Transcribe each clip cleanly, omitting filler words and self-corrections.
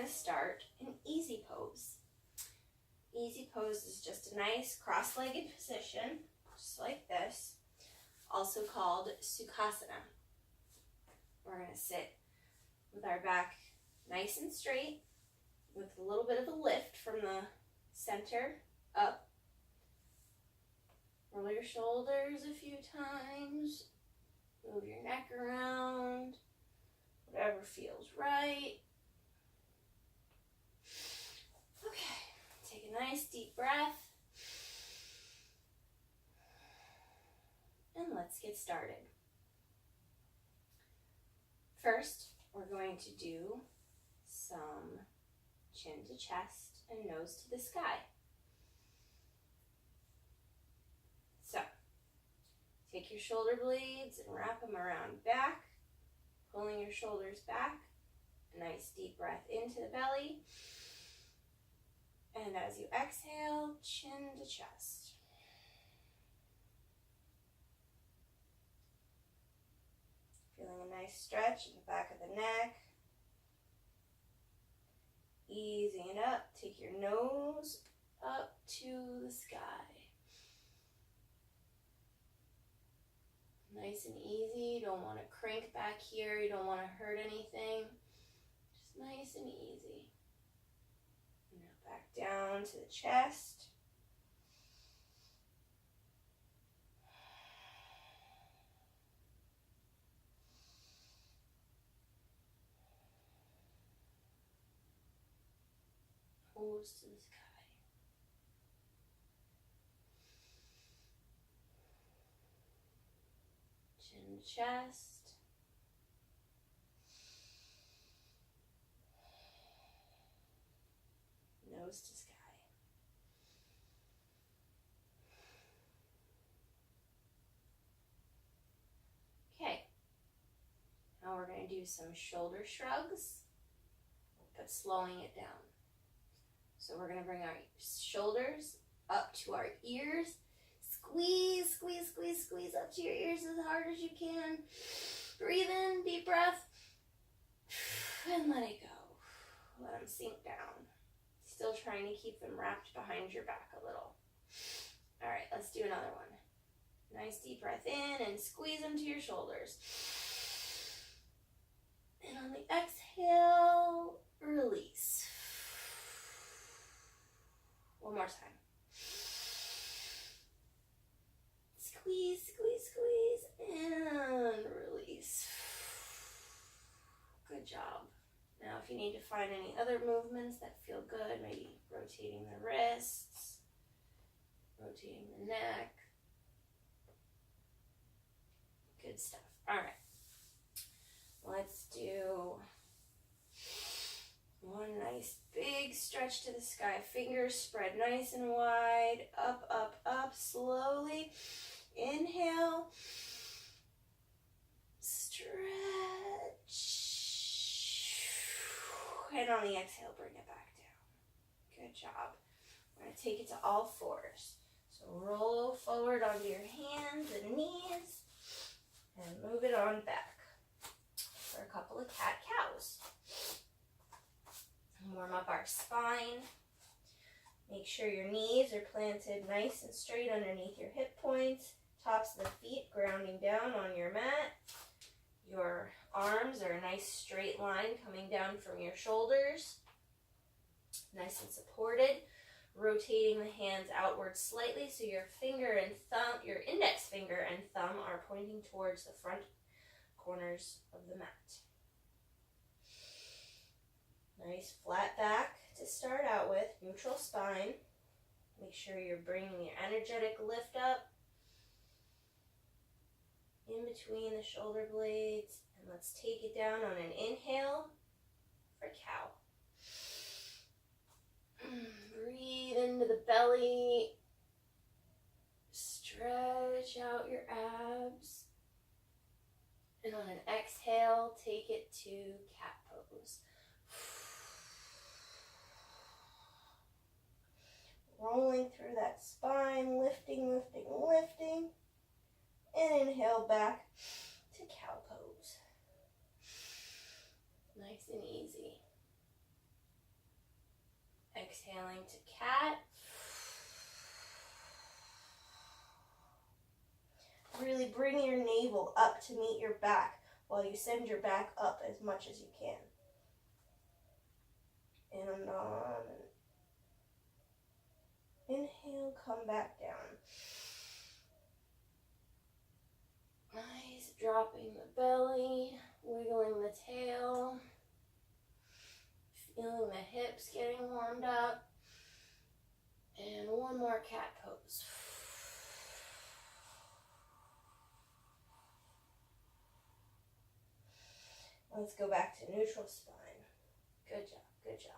to start an easy pose. Easy pose is just a nice cross-legged position, just like this, also called Sukhasana. We're going to sit with our back nice and straight, with a little bit of a lift from the center up. Roll your shoulders a few times, move your neck around, whatever feels right. Okay, take a nice deep breath, and let's get started. First, we're going to do some chin to chest and nose to the sky. So, take your shoulder blades and wrap them around back, pulling your shoulders back. A nice deep breath into the belly. And as you exhale, chin to chest. Feeling a nice stretch in the back of the neck. Easing it up. Take your nose up to the sky. Nice and easy. You don't want to crank back here. You don't want to hurt anything. Just nice and easy. Now back down to the chest. Nose to the sky. Chin to chest. Nose to sky. Okay. Now we're going to do some shoulder shrugs, but slowing it down. So we're going to bring our shoulders up to our ears. Squeeze, squeeze, squeeze, squeeze up to your ears as hard as you can. Breathe in, deep breath. And let it go. Let them sink down. Still trying to keep them wrapped behind your back a little. All right, let's do another one. Nice deep breath in and squeeze them to your shoulders. And on the exhale, release. One more time. Squeeze, squeeze, squeeze, and release. Good job. Now if you need to find any other movements that feel good, maybe rotating the wrists, rotating the neck. Good stuff. All right. Let's do one nice big stretch to the sky. Fingers spread nice and wide. Up, up, up. Slowly. Inhale. Stretch. And on the exhale, bring it back down. Good job. We're going to take it to all fours. So roll forward onto your hands and knees and move it on back for a couple of cat-cows. Warm up our spine. Make sure your knees are planted nice and straight underneath your hip points. Tops of the feet grounding down on your mat. Your arms are a nice straight line coming down from your shoulders. Nice and supported. Rotating the hands outward slightly so your finger and thumb, your index finger and thumb are pointing towards the front corners of the mat. Nice flat back to start out with, neutral spine. Make sure you're bringing your energetic lift up in between the shoulder blades. And let's take it down on an inhale for cow. Breathe into the belly. Stretch out your abs. And on an exhale, take it to cat pose. Rolling through that spine, lifting, lifting, lifting. And inhale back to cow pose. Nice and easy. really bring your navel up to meet your back while you send your back up as much as you can. In and on. Inhale, come back down. Nice, dropping the belly, wiggling the tail, feeling the hips getting warmed up. And one more cat pose. Let's go back to neutral spine. Good job, good job.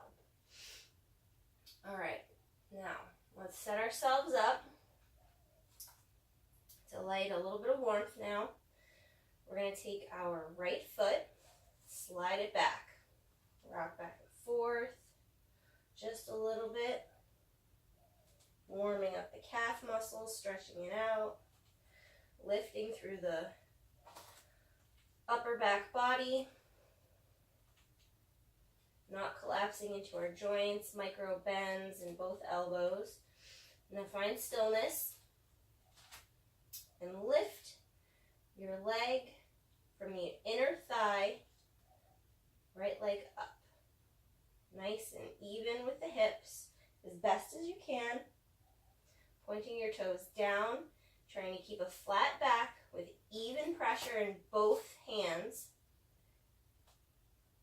All right, now let's set ourselves up to light a little bit of warmth now. We're going to take our right foot, slide it back, rock back and forth just a little bit, warming up the calf muscles, stretching it out, lifting through the upper back body, not collapsing into our joints, micro bends in both elbows. Now find stillness and lift your leg from the inner thigh, right leg up. Nice and even with the hips, as best as you can. Pointing your toes down, trying to keep a flat back with even pressure in both hands.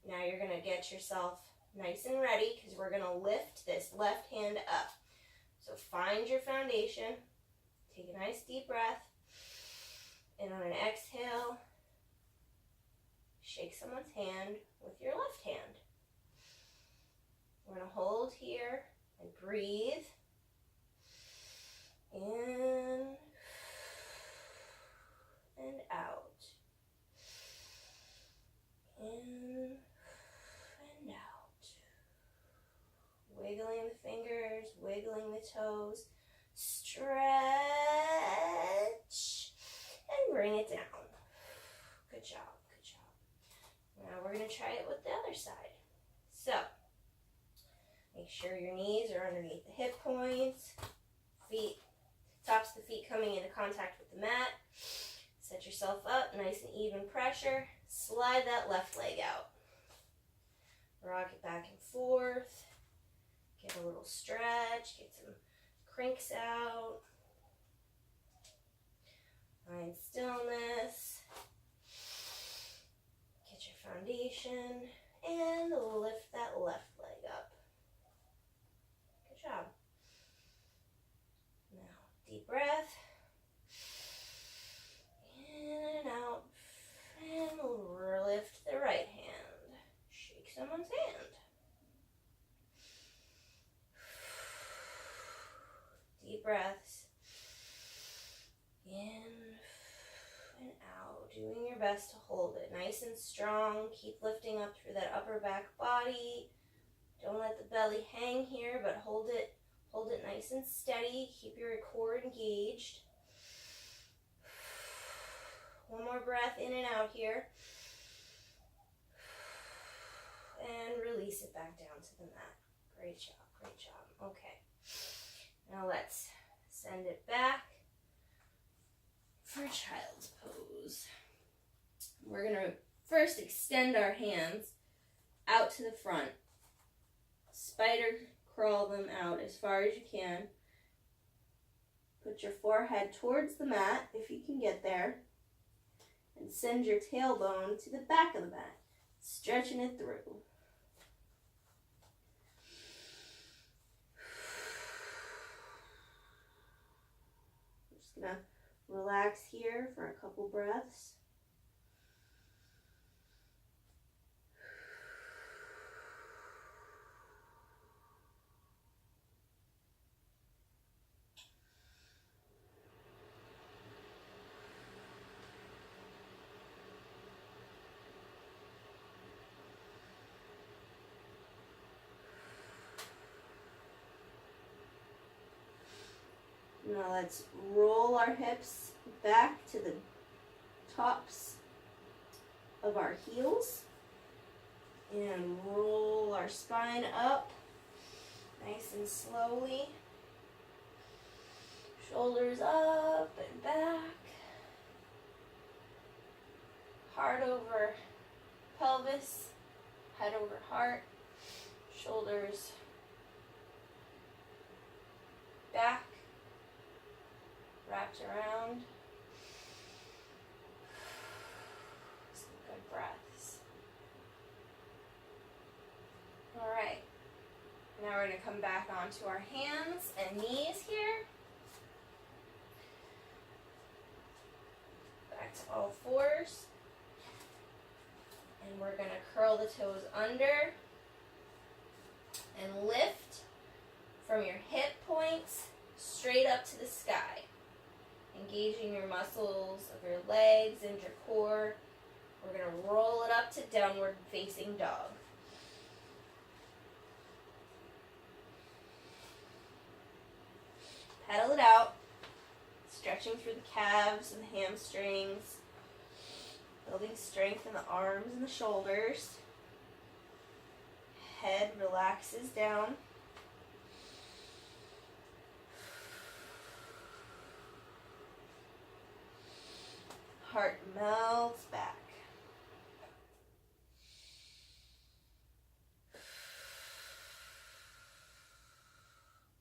Now you're going to get yourself nice and ready because we're going to lift this left hand up. So find your foundation. Take a nice deep breath. And on an exhale, shake someone's hand with your left hand. We're going to hold here and breathe. In and out. In and out. Wiggling the fingers, wiggling the toes. Stretch and bring it down. Good job, good job. Now we're going to try it with the other side. So, make sure your knees are underneath the hip points. Feet, tops of the feet coming into contact with the mat. Set yourself up, nice and even pressure. Slide that left leg out. Rock it back and forth. Get a little stretch, get some crinks out. Find stillness. Get your foundation and lift that left leg up. Good job. Now, deep breath. In and out. And lift the right hand. Shake someone's hand. Deep breaths. In and out. Doing your best to hold it nice and strong. Keep lifting up through that upper back body. Don't let the belly hang here, but hold it nice and steady. Keep your core engaged. One more breath in and out here. And release it back down to the mat. Great job, great job. Okay. Now let's send it back for child's pose. We're going to first extend our hands out to the front. Spider crawl them out as far as you can. Put your forehead towards the mat if you can get there. And send your tailbone to the back of the mat, stretching it through. I'm just going to relax here for a couple breaths. Now let's roll our hips back to the tops of our heels and roll our spine up nice and slowly. Shoulders up and back. over pelvis, head over heart, shoulders back, wrapped around. Some good breaths. All right. Now we're going to come back onto our hands and knees here. Back to all fours. And we're going to curl the toes under and lift from your hip points straight up to the sky. Engaging your muscles of your legs and your core. We're going to roll it up to downward facing dog. Pedal it out, stretching through the calves and the hamstrings, building strength in the arms and the shoulders. Head relaxes down. Heart melts back.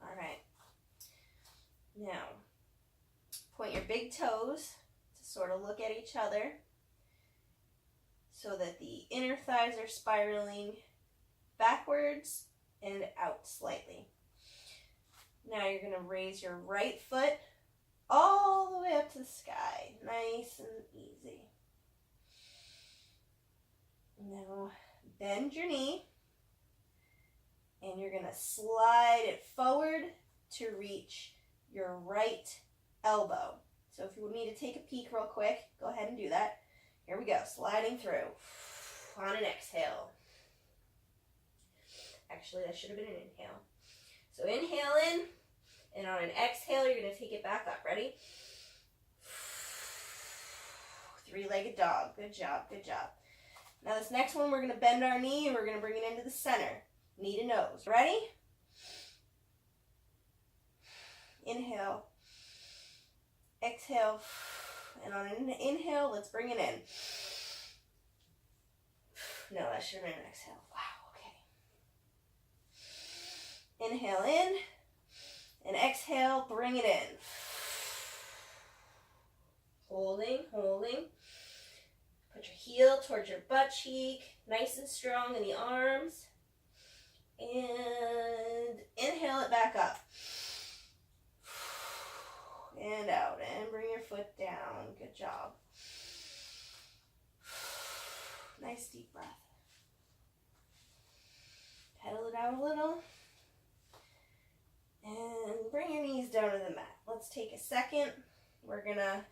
All right. Now, point your big toes to sort of look at each other so that the inner thighs are spiraling backwards and out slightly. Now you're going to raise your right foot all the way up to the sky. Nice and easy. Now bend your knee and you're going to slide it forward to reach your right elbow. So if you would need to take a peek real quick, go ahead and do that. Here we go, sliding through on an exhale. Actually, that should have been an inhale. So inhale in, and on an exhale, you're going to take it back up. Ready? Three-legged dog. Good job, good job. Now this next one, we're going to bend our knee, and we're going to bring it into the center. Knee to nose. Ready? Inhale. Exhale. And on an inhale, let's bring it in. No, that should have been an exhale. Wow, okay. Inhale in. And exhale, bring it in. Holding, holding. Put your heel towards your butt cheek. Nice and strong in the arms. And inhale it back up. And out. And bring your foot down. Good job. Nice deep breath. Pedal it out a little. And bring your knees down to the mat. Let's take a second. We're going to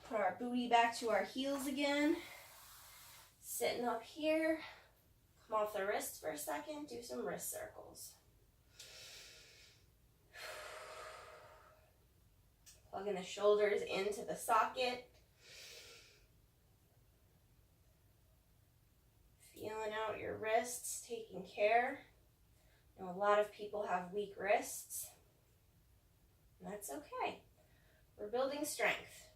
put our booty back to our heels again. Sitting up here. Come off the wrists for a second. Do some wrist circles. Plugging the shoulders into the socket. Feeling out your wrists, taking care. You know, a lot of people have weak wrists. And that's okay. We're building strength.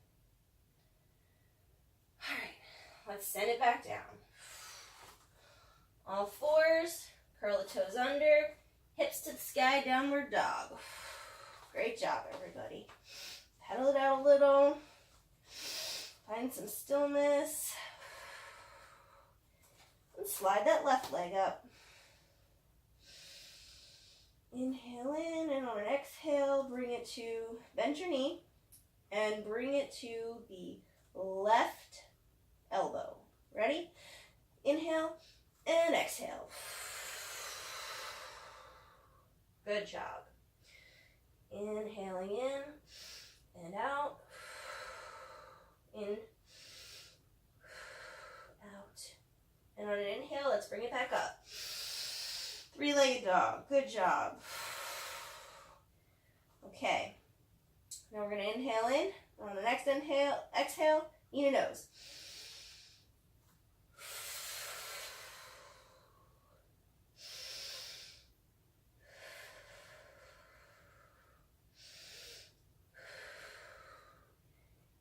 All right, let's send it back down. All fours, curl the toes under, hips to the sky, downward dog. Great job, everybody. Pedal it out a little. Find some stillness. And slide that left leg up. Inhale in, and on an exhale, bring it to, bend your knee, and bring it to the left elbow. Ready? Inhale and exhale. Good job. Inhaling in and out. In, out. And on an inhale, let's bring it back up. Three-legged dog. Good job. Okay. Now we're going to inhale in. On the next inhale, exhale, knee to nose.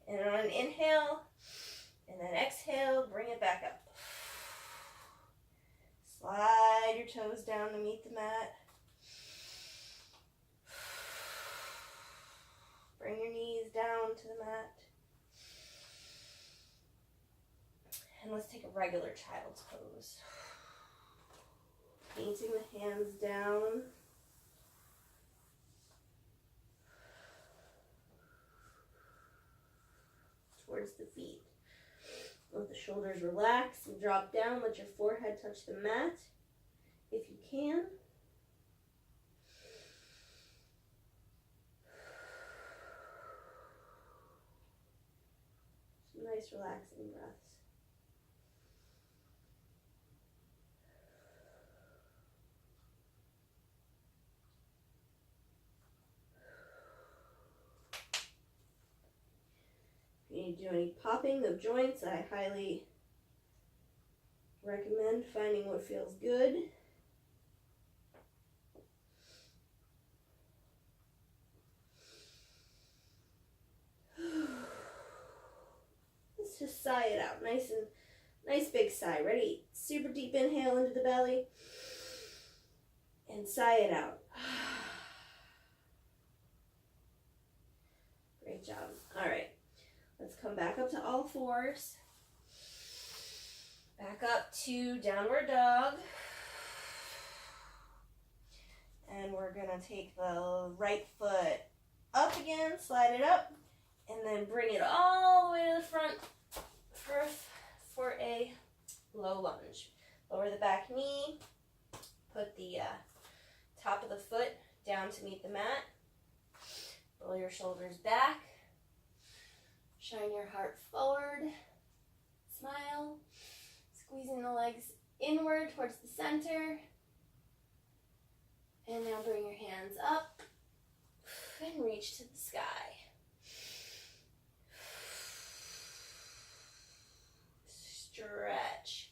And on an inhale, And then exhale, bring it back up. Slide your toes down to meet the mat. Bring your knees down to the mat. And let's take a regular child's pose. Painting the hands down. Towards the feet. Let the shoulders relax and drop down. Let your forehead touch the mat if you can. Some nice relaxing breaths. If you need to do any popping of joints, I highly recommend finding what feels good. Let's just sigh it out. Nice big sigh. Ready? Super deep inhale into the belly. And sigh it out. Great job. All right. Let's come back up to all fours. Back up to downward dog. And we're going to take the right foot up again, slide it up, and then bring it all the way to the front for a low lunge. Lower the back knee, put the top of the foot down to meet the mat. Roll your shoulders back. Shine your heart forward. Smile. Squeezing the legs inward towards the center. And now bring your hands up and reach to the sky. Stretch.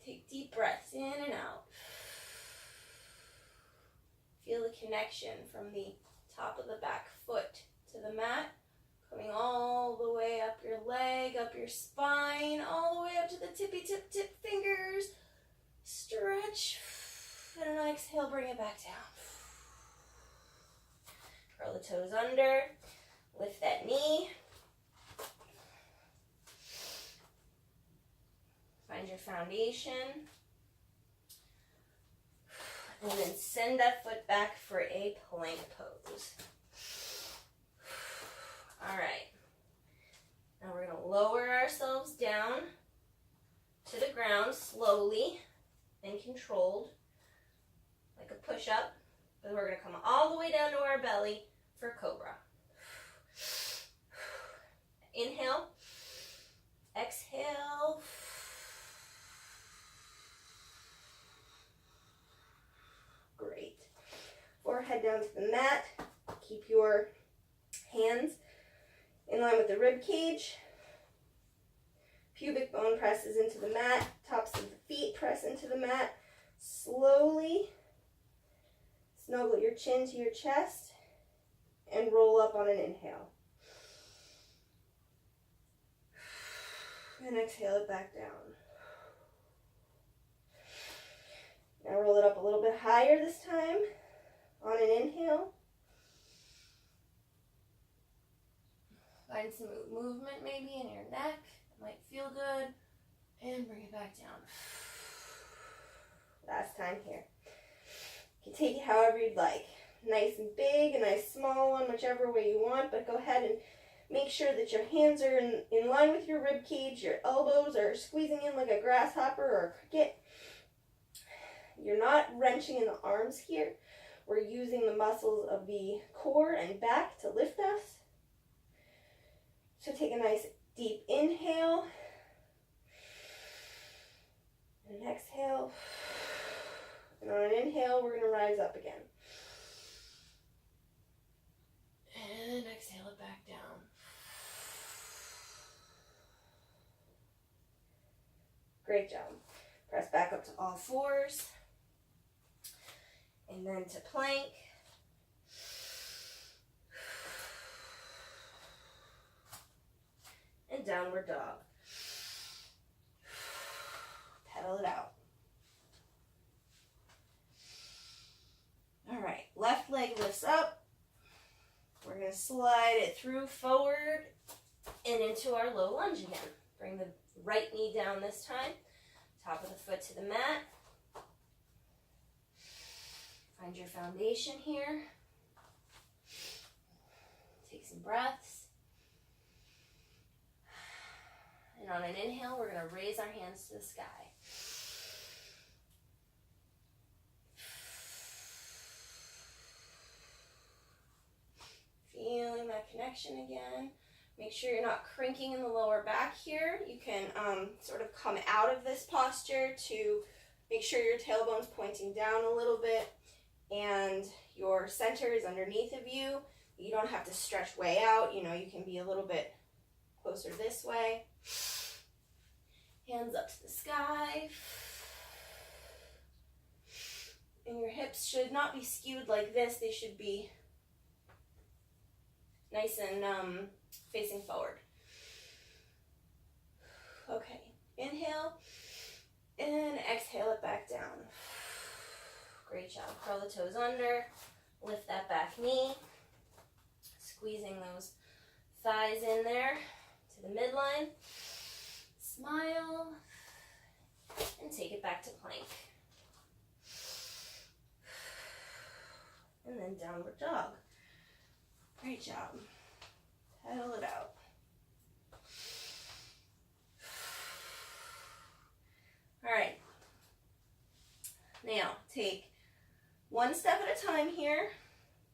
Take deep breaths in and out. Feel the connection from the top of the back foot to the mat, coming all the way up your leg, up your spine, all the way up to the tippy tip fingers. Stretch. And an exhale, bring it back down. Curl the toes under. Lift that knee. Find your foundation. And then send that foot back for a plank pose. All right. Now we're going to lower ourselves down to the ground slowly and controlled, like a push-up. But we're going to come all the way down to our belly for cobra. Inhale. Exhale. Great. Forehead down to the mat. Keep your hands in line with the rib cage. Pubic bone presses into the mat. Tops of the feet press into the mat. Slowly snuggle your chin to your chest and roll up on an inhale. And exhale it back down. Now roll it up a little bit higher this time on an inhale. Find some movement maybe in your neck. It might feel good. And bring it back down. Last time here. You can take it however you'd like. Nice and big, a nice small one, whichever way you want, but go ahead and make sure that your hands are in line with your rib cage. Your elbows are squeezing in like a grasshopper or a cricket. You're not wrenching in the arms here. We're using the muscles of the core and back to lift us. So take a nice deep inhale. And an exhale. And on an inhale, we're going to rise up again. And exhale it back down. Great job. Press back up to all fours. And then to plank. And downward dog. Pedal it out. All right, left leg lifts up. We're going to slide it through forward and into our low lunge again. Bring the right knee down this time. Top of the foot to the mat. Find your foundation here. Take some breaths. And on an inhale, we're going to raise our hands to the sky. Feeling that connection again. Make sure you're not cranking in the lower back here. You can sort of come out of this posture to make sure your tailbone's pointing down a little bit and your center is underneath of you. You don't have to stretch way out. You know, you can be a little bit closer this way. Hands up to the sky. And your hips should not be skewed like this. They should be nice and facing forward. Okay, inhale and exhale it back down. Great job. Curl the toes under, lift that back knee, squeezing those thighs in there to the midline. Smile and take it back to plank. And then downward dog. Great job. Pedal it out. All right. Now, take one step at a time here,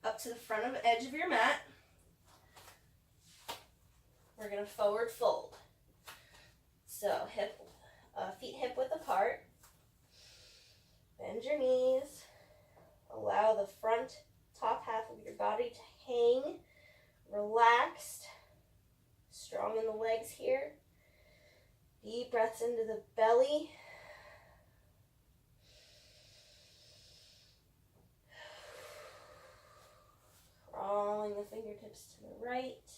up to the front of the edge of your mat. We're going to forward fold. So, feet hip width apart. Bend your knees. Allow the front top half of your body to hang, relaxed, strong in the legs here. Deep breaths into the belly. Crawling the fingertips to the right.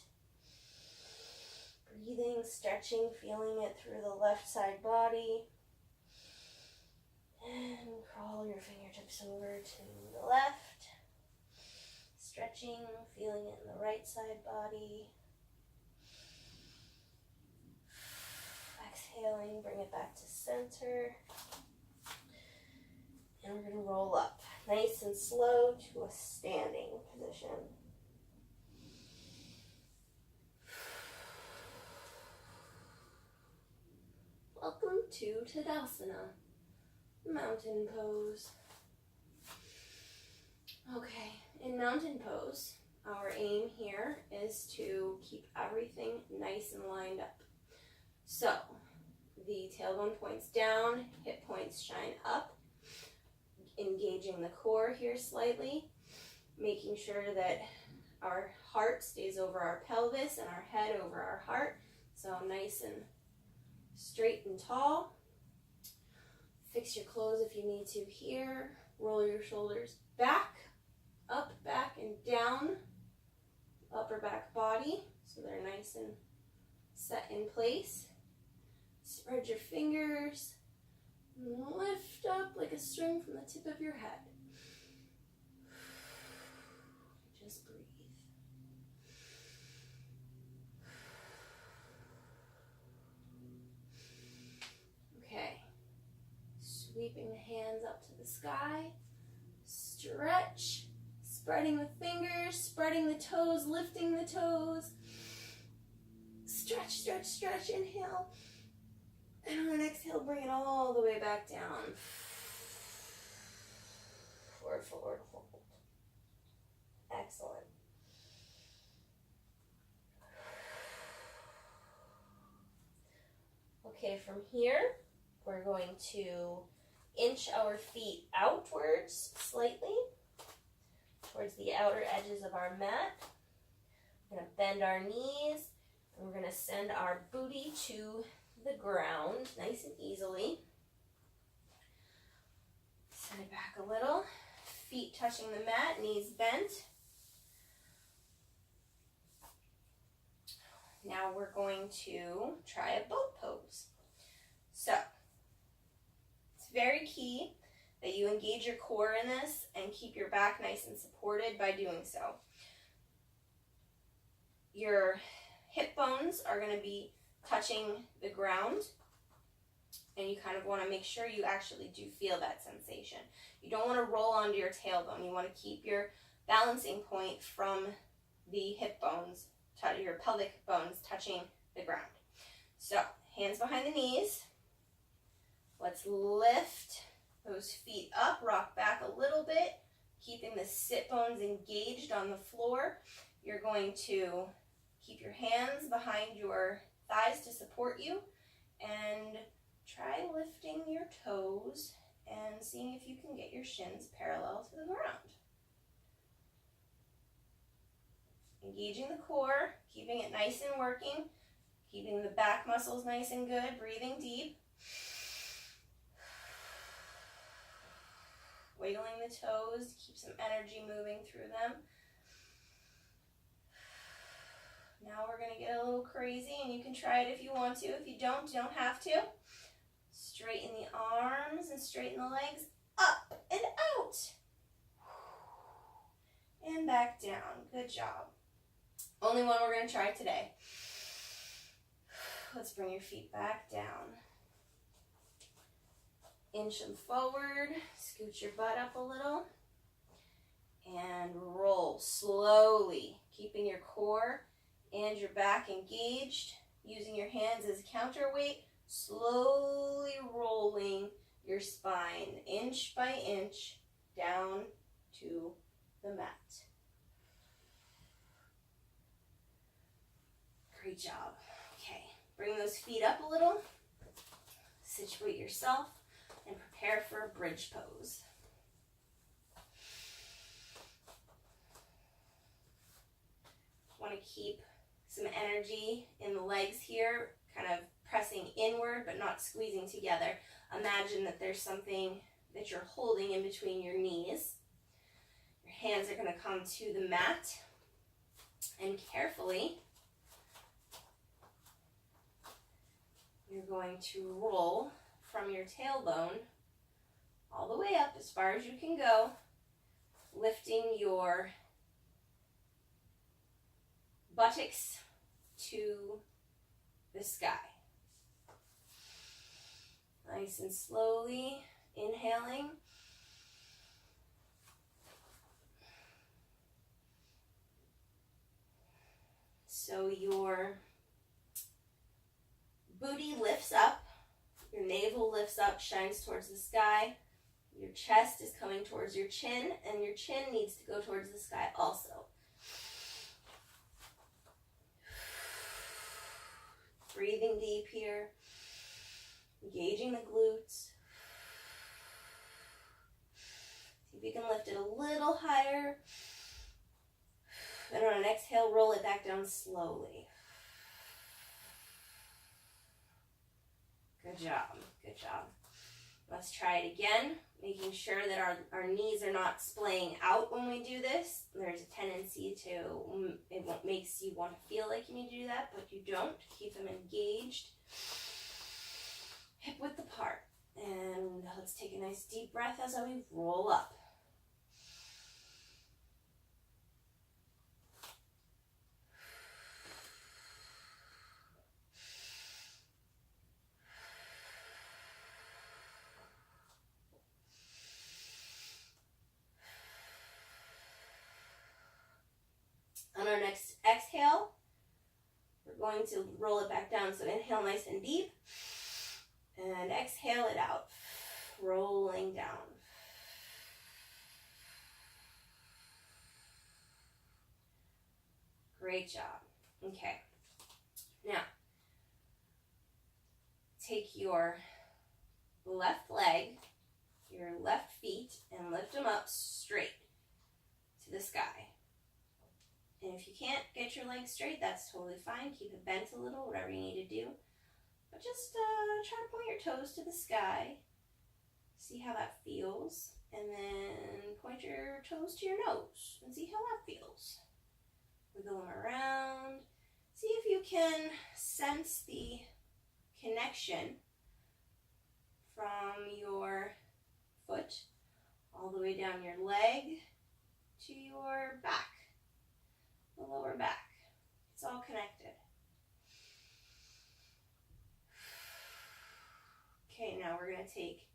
Breathing, stretching, feeling it through the left side body. And crawl your fingertips over to the left. Stretching, feeling it in the right side body. Exhaling, bring it back to center. And we're going to roll up nice and slow to a standing position. Welcome to Tadasana, mountain pose. Okay, in mountain pose, our aim here is to keep everything nice and lined up. So, the tailbone points down, hip points shine up, engaging the core here slightly, making sure that our heart stays over our pelvis and our head over our heart. So nice and straight and tall. Fix your clothes if you need to here. Roll your shoulders back, up, back, and down. Upper back body, so they're nice and set in place. Spread your fingers. Lift up like a string from the tip of your head. Just breathe. Okay. Sweeping the hands up to the sky. Stretch. Spreading the fingers, spreading the toes, lifting the toes. Stretch, stretch, stretch. Inhale. And on an exhale, bring it all the way back down. Forward, forward, hold. Excellent. Okay, from here, we're going to inch our feet outwards slightly towards the outer edges of our mat. We're going to bend our knees, and we're going to send our booty to the ground nice and easily. Send it back a little. Feet touching the mat, knees bent. Now we're going to try a boat pose. So, it's very key that you engage your core in this and keep your back nice and supported by doing so. Your hip bones are going to be touching the ground, and you kind of want to make sure you actually do feel that sensation. You don't want to roll onto your tailbone. You want to keep your balancing point from the hip bones, your pelvic bones touching the ground. So, hands behind the knees. Let's lift those feet up, rock back a little bit, keeping the sit bones engaged on the floor. You're going to keep your hands behind your thighs to support you, and try lifting your toes and seeing if you can get your shins parallel to the ground. Engaging the core, keeping it nice and working, keeping the back muscles nice and good, breathing deep. Wiggling the toes, keep some energy moving through them. Now we're going to get a little crazy, and you can try it if you want to. If you don't have to. Straighten the arms and straighten the legs. Up and out. And back down. Good job. Only one we're going to try today. Let's bring your feet back down. Inch them forward. Scoot your butt up a little. And roll slowly, keeping your core and your back engaged, using your hands as counterweight, slowly rolling your spine inch by inch down to the mat. Great job. Okay, bring those feet up a little, situate yourself, and prepare for a bridge pose. Want to keep some energy in the legs here, kind of pressing inward but not squeezing together. Imagine that there's something that you're holding in between your knees. Your hands are going to come to the mat, and carefully you're going to roll from your tailbone all the way up as far as you can go, lifting your buttocks to the sky. Nice and slowly inhaling. So your booty lifts up, your navel lifts up, shines towards the sky. Your chest is coming towards your chin, and your chin needs to go towards the sky also. Breathing deep here, engaging the glutes. See if you can lift it a little higher. And on an exhale, roll it back down slowly. Good job, good job. Let's try it again, making sure that our knees are not splaying out when we do this. There's a tendency to, it makes you want to feel like you need to do that, but you don't. Keep them engaged, hip width apart. And let's take a nice deep breath as we roll up. On our next exhale, we're going to roll it back down. So inhale nice and deep, and exhale it out, rolling down. Great job. Okay. Now, take your left leg, your left feet, and lift them up straight to the sky. And if you can't get your legs straight, that's totally fine. Keep it bent a little, whatever you need to do. But just try to point your toes to the sky. See how that feels. And then point your toes to your nose and see how that feels. Wiggle them around. See if you can sense the connection from your foot all the way down your leg to your back, the lower back. It's all connected. Okay, now we're going to take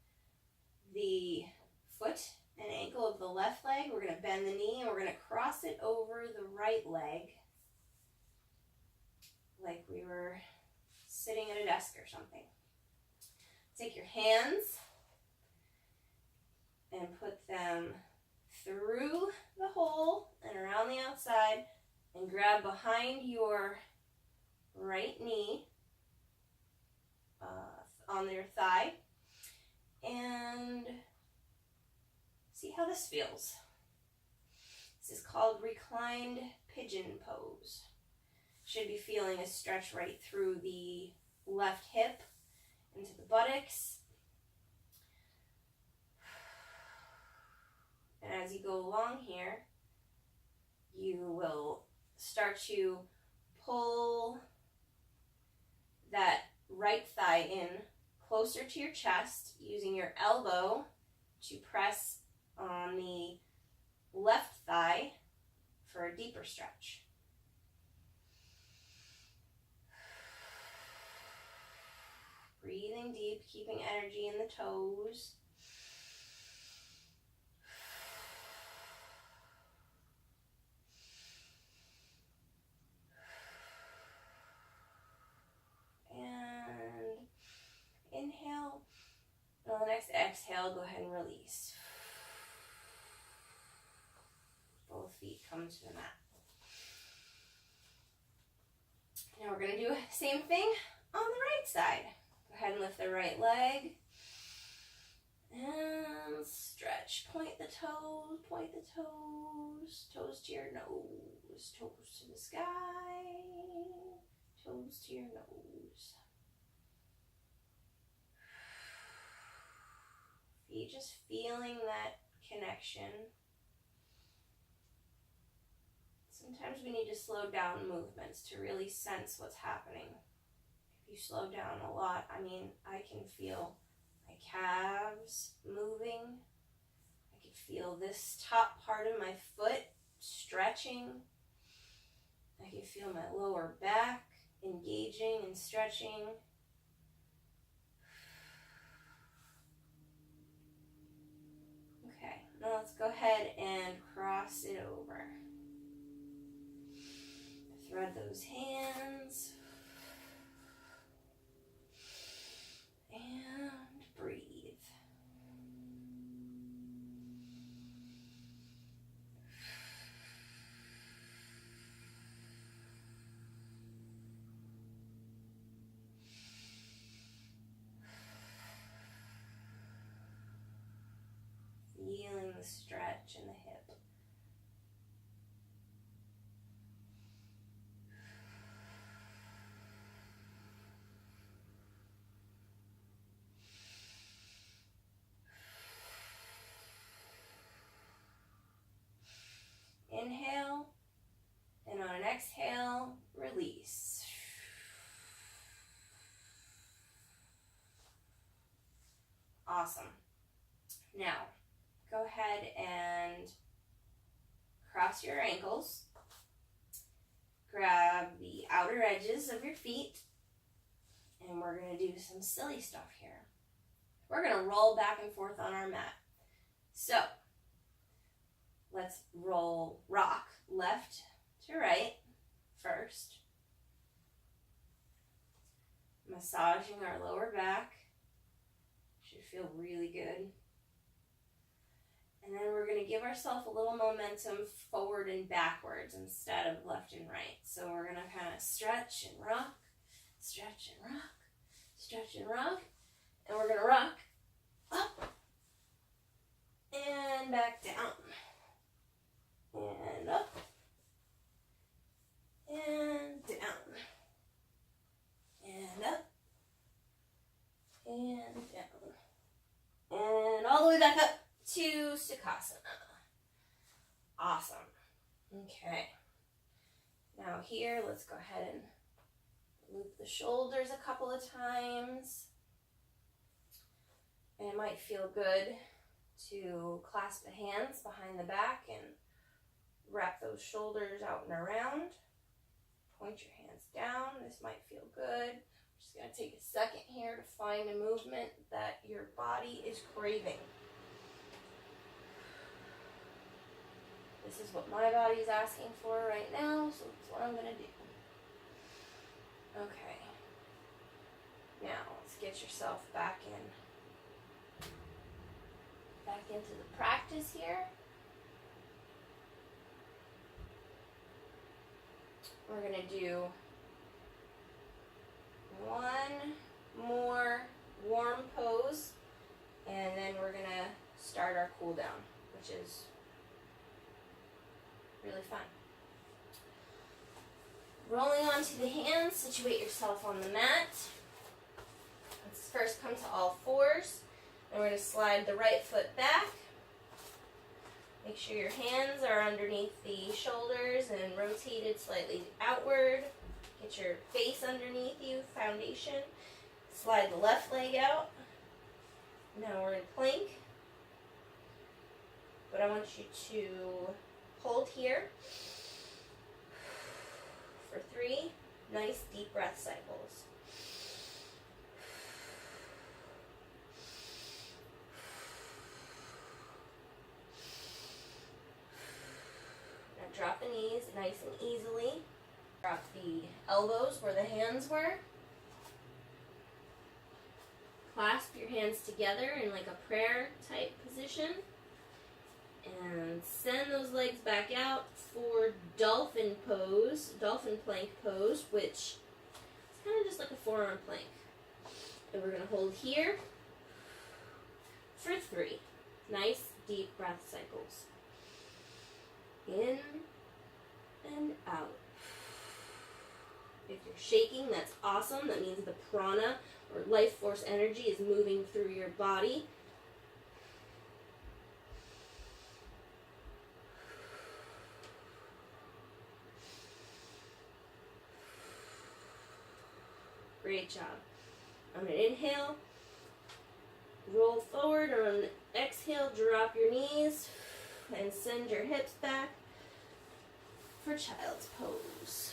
the foot and ankle of the left leg. We're going to bend the knee and we're going to cross it over the right leg like we were sitting at a desk or something. Take your hands and put them through the hole and around the outside and grab behind your right knee on your thigh and see how this feels. This is called reclined pigeon pose. Should be feeling a stretch right through the left hip into the buttocks. And as you go along here, you will start to pull that right thigh in closer to your chest, using your elbow to press on the left thigh for a deeper stretch. Breathing deep, keeping energy in the toes. And inhale. And on the next exhale, go ahead and release. Both feet come to the mat. Now we're going to do the same thing on the right side. Go ahead and lift the right leg. And stretch. Point the toes, toes to your nose, toes to the sky, toes to your nose. Feet just feeling that connection. Sometimes we need to slow down movements to really sense what's happening. If you slow down a lot, I can feel my calves moving. I can feel this top part of my foot stretching. I can feel my lower back engaging and stretching. Okay, now let's go ahead and cross it over. Thread those hands. And breathe. Feeling the stretch in the hip. Inhale, and on an exhale, release. Awesome. Now, go ahead and cross your ankles. Grab the outer edges of your feet, and we're going to do some silly stuff here. We're going to roll back and forth on our mat. So, let's rock left to right first. Massaging our lower back. Should feel really good. And then we're going to give ourselves a little momentum forward and backwards instead of left and right. So we're going to kind of stretch and rock, stretch and rock, stretch and rock. And we're going to rock up and back down. And up, and down, and up, and down, and all the way back up to Sukhasana. Awesome. Okay. Now here, let's go ahead and Loop the shoulders a couple of times. And it might feel good to clasp the hands behind the back and wrap those shoulders out and around. Point your hands down. This might feel good. I'm just going to take a second here to find a movement that your body is craving. This is what my body is asking for right now, so that's what I'm going to do. Okay. Now, let's get yourself back into the practice here. We're going to do one more warm pose, and then we're going to start our cool down, which is really fun. Rolling onto the hands, situate yourself on the mat. Let's first come to all fours, and we're going to slide the right foot back. Make sure your hands are underneath the shoulders and rotated slightly outward. Get your face underneath you, foundation. Slide the left leg out. Now we're in plank. But I want you to hold here for 3 nice deep breath cycles. Drop the knees nice and easily. Drop the elbows where the hands were. Clasp your hands together in like a prayer type position. And send those legs back out for dolphin pose, dolphin plank pose, which is kind of just like a forearm plank. And we're going to hold here for 3 nice deep breath cycles. In and out. If you're shaking, that's awesome. That means the prana or life force energy is moving through your body. Great job. On an inhale, roll forward. On an exhale, drop your knees and send your hips back for child's pose.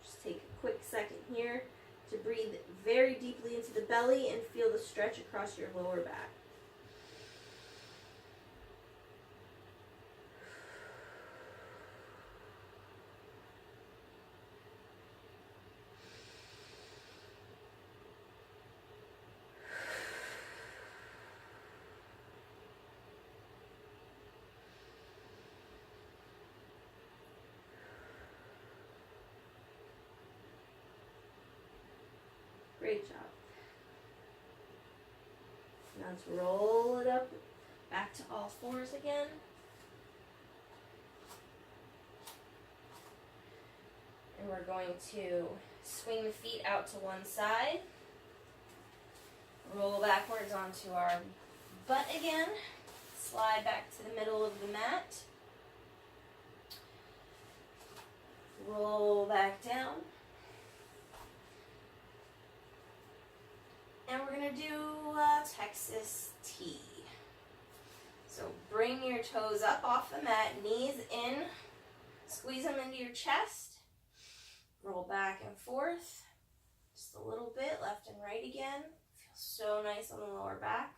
Just take a quick second here to breathe very deeply into the belly and feel the stretch across your lower back. Great job. Now let's roll it up back to all fours again. And we're going to swing the feet out to one side. Roll backwards onto our butt again. Slide back to the middle of the mat. Roll back down. And we're going to do Texas T. So bring your toes up off the mat, knees in, squeeze them into your chest, roll back and forth, just a little bit, left and right again. Feels so nice on the lower back.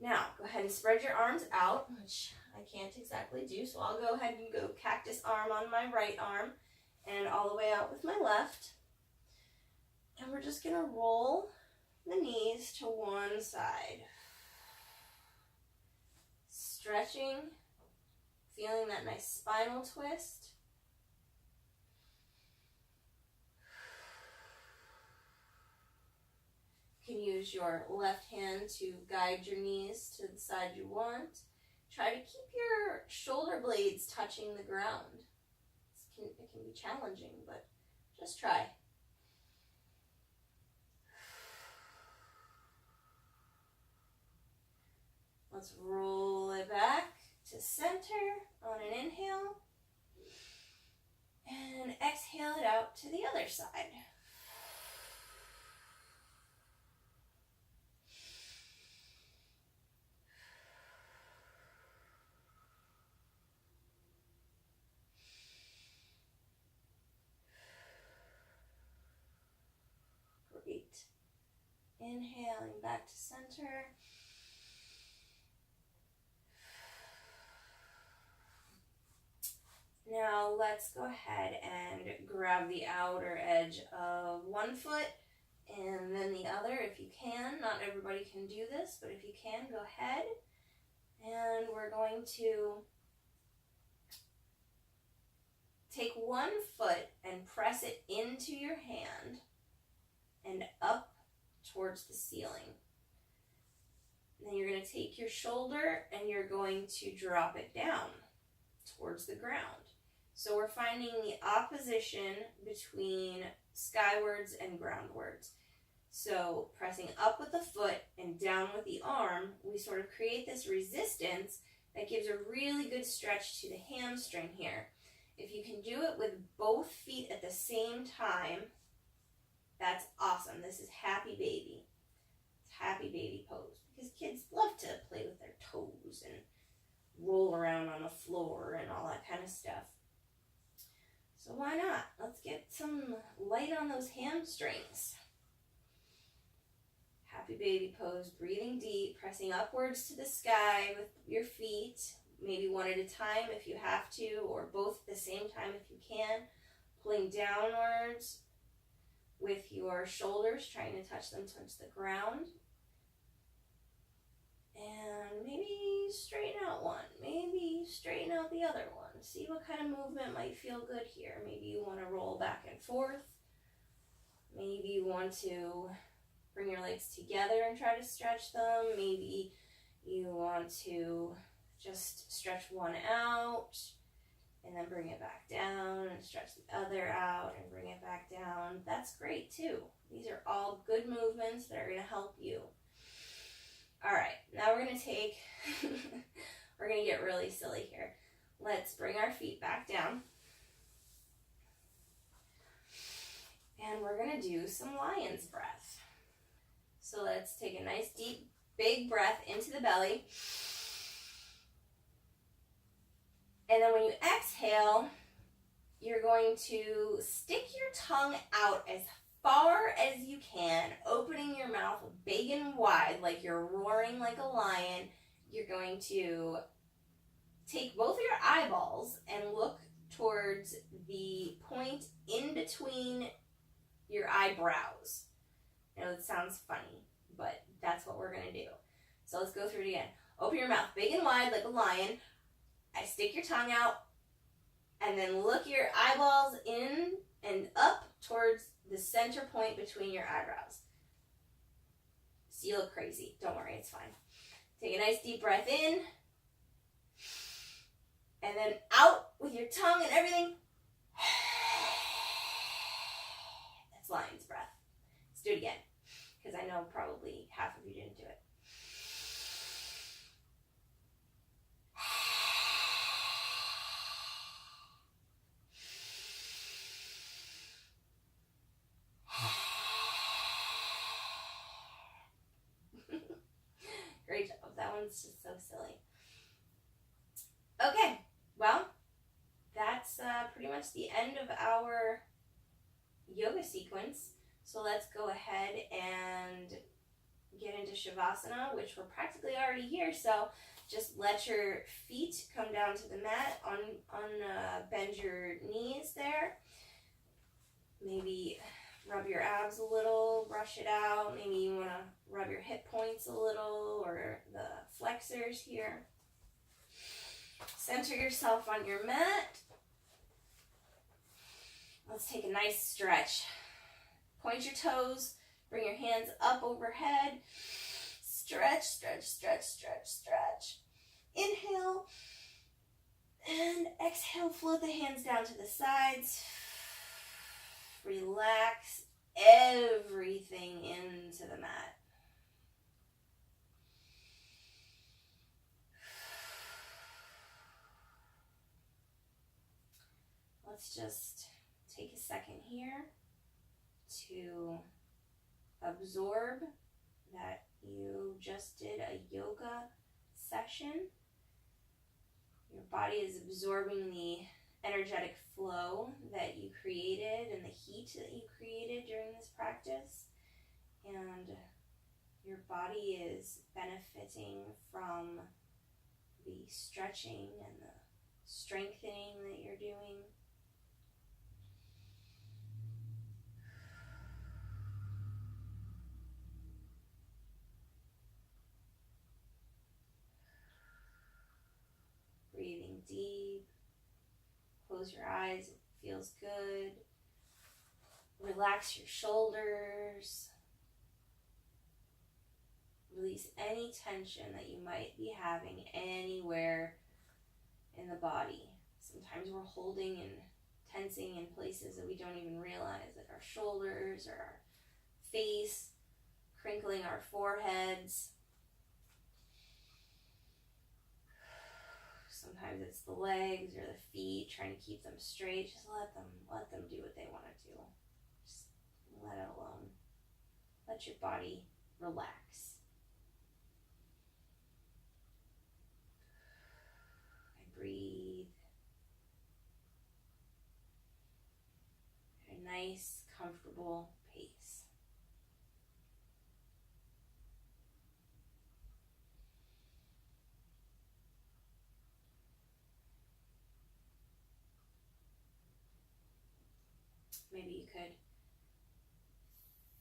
Now, go ahead and spread your arms out, which I can't exactly do, so I'll go ahead and go cactus arm on my right arm and all the way out with my left. And we're just going to roll the knees to one side. Stretching, feeling that nice spinal twist. You can use your left hand to guide your knees to the side you want. Try to keep your shoulder blades touching the ground. It can be challenging, but just try. Let's roll it back to center on an inhale. out to the other side. Great. Inhaling back to center. Now let's go ahead and grab the outer edge of one foot and then the other if you can. Not everybody can do this, but if you can, go ahead. And we're going to take one foot and press it into your hand and up towards the ceiling. Then you're going to take your shoulder and you're going to drop it down towards the ground. So we're finding the opposition between skywards and groundwards. So pressing up with the foot and down with the arm, we sort of create this resistance that gives a really good stretch to the hamstring here. If you can do it with both feet at the same time, that's awesome. This is happy baby. It's happy baby pose because kids love to play with their toes and roll around on the floor and all that kind of stuff. So why not? Let's get some light on those hamstrings. Happy baby pose, breathing deep, pressing upwards to the sky with your feet, maybe one at a time if you have to, or both at the same time if you can. Pulling downwards with your shoulders, trying to touch them towards the ground. And maybe straighten out one, maybe straighten out the other one. See what kind of movement might feel good here. Maybe you want to roll back and forth. Maybe you want to bring your legs together and try to stretch them. Maybe you want to just stretch one out and then bring it back down and stretch the other out and bring it back down. That's great too. These are all good movements that are going to help you. All right, now we're going to take, we're going to get really silly here. Let's bring our feet back down. And we're going to do some lion's breath. So let's take a nice deep, big breath into the belly. And then when you exhale, you're going to stick your tongue out as far as you can, opening your mouth big and wide like you're roaring like a lion. You're going to take both of your eyeballs and look towards the point in between your eyebrows. I know it sounds funny, but that's what we're going to do. So let's go through it again. Open your mouth big and wide like a lion. I stick your tongue out, and then look your eyeballs in and up towards the center point between your eyebrows. So you look crazy. Don't worry, it's fine. Take a nice deep breath in, and then out with your tongue and everything. That's lion's breath. Let's do it again, because I know probably half of you didn't do it. Great job. That one's just so silly. Okay, well, that's pretty much the end of our yoga sequence. So let's go ahead and get into Shavasana, which we're practically already here. So just let your feet come down to the mat, bend your knees there. Maybe rub your abs a little, brush it out. Maybe you want to rub your hip points a little or the flexors here. Center yourself on your mat. Let's take a nice stretch. Point your toes, bring your hands up overhead. Stretch, stretch, stretch, stretch, stretch. Inhale and exhale, float the hands down to the sides. Relax everything into the mat. Let's just take a second here to absorb that you just did a yoga session. Your body is absorbing the energetic flow that you created and the heat that you created during this practice. And your body is benefiting from the stretching and the strengthening that you're doing. Breathing deep. Close your eyes, it feels good. Relax your shoulders. Release any tension that you might be having anywhere in the body. Sometimes we're holding and tensing in places that we don't even realize, like our shoulders or our face, crinkling our foreheads. Sometimes it's the legs or the feet, trying to keep them straight. Just let them do what they want to do. Just let it alone. Let your body relax. And breathe. At a nice, comfortable pace. Maybe you could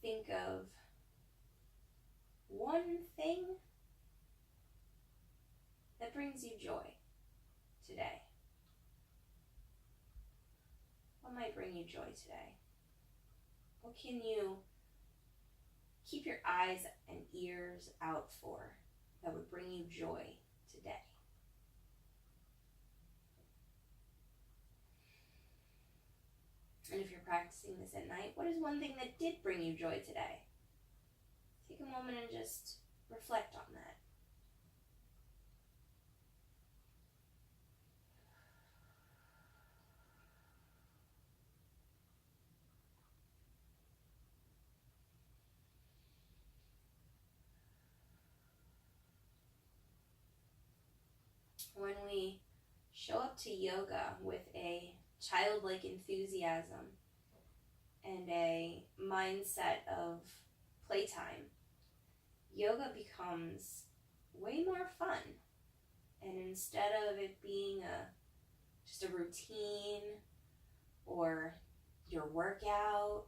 think of one thing that brings you joy today. What might bring you joy today? What can you keep your eyes and ears out for that would bring you joy today? And if you're practicing this at night, what is one thing that did bring you joy today? Take a moment and just reflect on that. When we show up to yoga with a childlike enthusiasm and a mindset of playtime, yoga becomes way more fun. And instead of it being just a routine or your workout,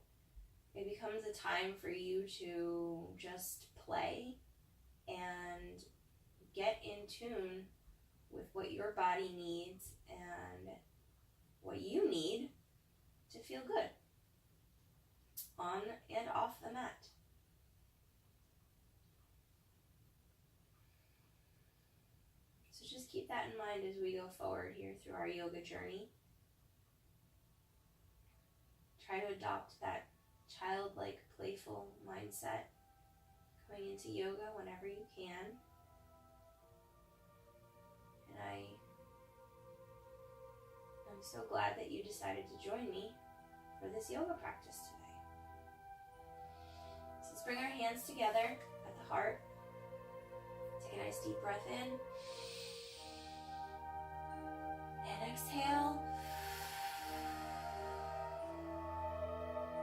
it becomes a time for you to just play and get in tune with what your body needs and what you need to feel good on and off the mat. So just keep that in mind as we go forward here through our yoga journey. Try to adopt that childlike, playful mindset going into yoga whenever you can. And I'm so glad that you decided to join me for this yoga practice today. So let's bring our hands together at the heart. Take a nice deep breath in. And exhale.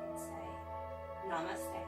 And say, Namaste.